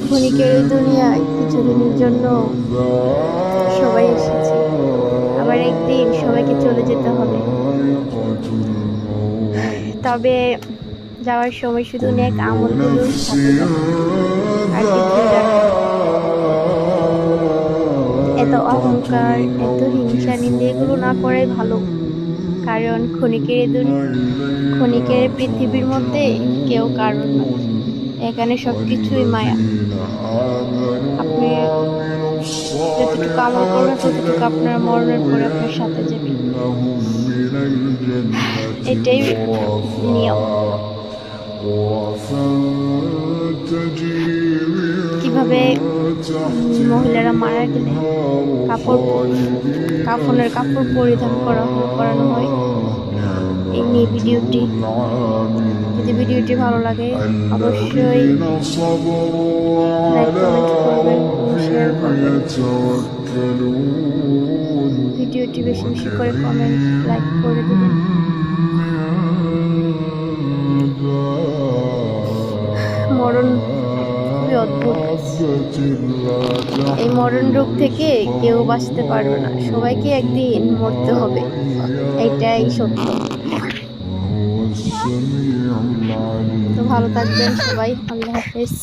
ক্ষণিকের এই দুনিয়ায় কিছুদিনের জন্য সবাই এসেছি, আবার একদিন সবাইকে চলে যেতে হবে। তবে যাওয়ার সময় শুধু নেক আমলগুলোর সাথে যাব, আর কিছুই দরকার নেই। এত অহংকার, এত হিংসা নিন্দে এগুলো না করাই ভালো। কারণ ক্ষণিকের পৃথিবীর মধ্যে কেউ কারণ নয়, এখানে সবকিছুই মায়া। আপনি যতটুকু আমল করবেন ততটুকু আপনার মরণের পরে আপনার সাথে যাবে, এটাই নিয়ম। কিভাবে মহিলারা মারা গেলে কাফনের কাপড় পরিধান করানো হয়, এই নিয়ে ভিডিওটি। যদি ভিডিওটি ভালো লাগে অবশ্যই লাইক কমেন্ট করবেন, শেয়ার করবেন। ভিডিওটি বেশি বেশি করে কমেন্ট লাইক করে দেবেন। মরণ খুবই অদ্ভুত। এই মরণ রোগ থেকে কেউ বাঁচতে পারবে না, সবাইকে একদিন মরতে হবে, এটাই সত্য। তো ভালো থাকবেন সবাই, আল্লাহ হাফেজ।